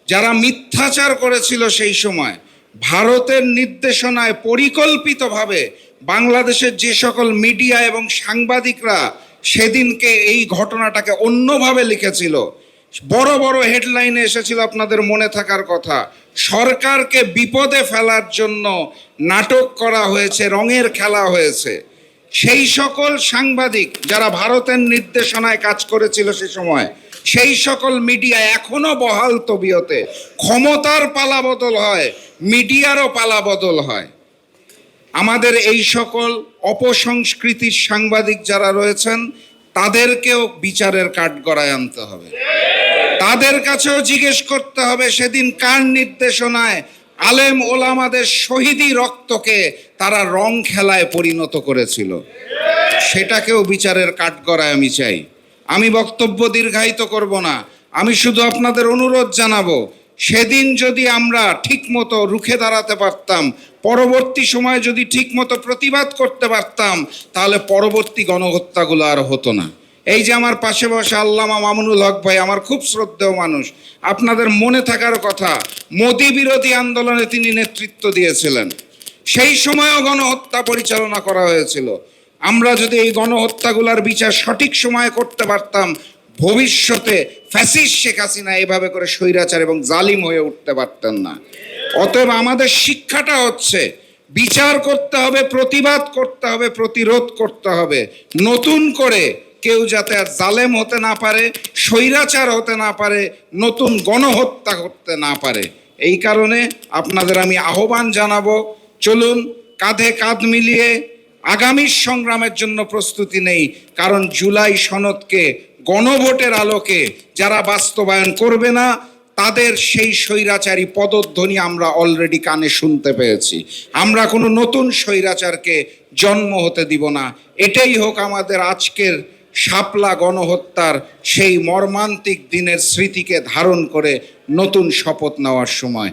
যারা মিথ্যাচার করেছিল সেই সময়, ভারতের নির্দেশনায় পরিকল্পিতভাবে বাংলাদেশের যে সকল মিডিয়া এবং সাংবাদিকরা সেদিনকে এই ঘটনাটাকে অন্যভাবে লিখেছিল, বড় বড় হেডলাইনে এসেছিল, আপনাদের মনে থাকার কথা, সরকারকে বিপদে ফেলার জন্য নাটক করা হয়েছে, রঙের খেলা হয়েছে। সেই সকল সাংবাদিক যারা ভারতের নির্দেশনায় কাজ করেছিল সে সময়, সেই সকল মিডিয়া এখনো বহাল তবিয়তে। ক্ষমতার পালাবদল হয়, মিডিয়ারও পালাবদল হয়। আমাদের এই সকল অপসংস্কৃতির সাংবাদিক যারা রয়েছেন তাদেরকেও বিচারের কাঠগড়ায় আনতে হবে। তাদের কাছেও জিজ্ঞেস করতে হবে সেদিন কার নির্দেশনায় আলেম ওলামাদের শহীদি রক্তকে তারা রং খেলায় পরিণত করেছিল, সেটাকেও বিচারের কাঠগড়ায় আমি চাই। আমি বক্তব্য দীর্ঘায়িত করব না, আমি শুধু আপনাদের অনুরোধ জানাবো, সেদিন যদি আমরা ঠিকমতো রুখে দাঁড়াতে পারতাম, পরবর্তী সময়ে যদি ঠিকমতো প্রতিবাদ করতে পারতাম, তাহলে পরবর্তী গণহত্যাগুলো আর হতো না। এই যে আমার পাশে বসে আল্লামা মামুনুল হক ভাই, আমার খুব শ্রদ্ধেয় মানুষ, আপনাদের মনে থাকার কথা, মোদি বিরোধী আন্দোলনে তিনি নেতৃত্ব দিয়েছিলেন, সেই সময়ও গণহত্যা পরিচালনা করা হয়েছিল। আমরা যদি এই গণহত্যাগুলোর বিচার সঠিক সময়ে করতে পারতাম, ভবিষ্যতে ফ্যাসিস্ট শেখ হাসিনা এভাবে করে স্বৈরাচার এবং জালিম হয়ে উঠতে পারতেন না। অতএব আমাদের শিক্ষাটা হচ্ছে বিচার করতে হবে, প্রতিবাদ করতে হবে, প্রতিরোধ করতে হবে, নতুন করে কেউ যাতে আর জালেম হতে না পারে, স্বৈরাচার হতে না পারে, নতুন গণহত্যা করতে না পারে। এই কারণে আপনাদের আমি আহ্বান জানাবো, চলুন কাঁধে কাঁধ মিলিয়ে আগামীর সংগ্রামের জন্য প্রস্তুতি নেই। কারণ জুলাই সনদকে গণভোটের আলোকে যারা বাস্তবায়ন করবে না, তাদের সেই স্বৈরাচারী পদধ্বনি আমরা অলরেডি কানে শুনতে পেয়েছি। আমরা কোনো নতুন স্বৈরাচারকে জন্ম হতে দিব না। এটাই হোক আমাদের আজকের শাপলা গণহত্যার সেই মর্মান্তিক দিনের স্মৃতিকে ধারণ করে নতুন শপথ নেওয়ার সময়।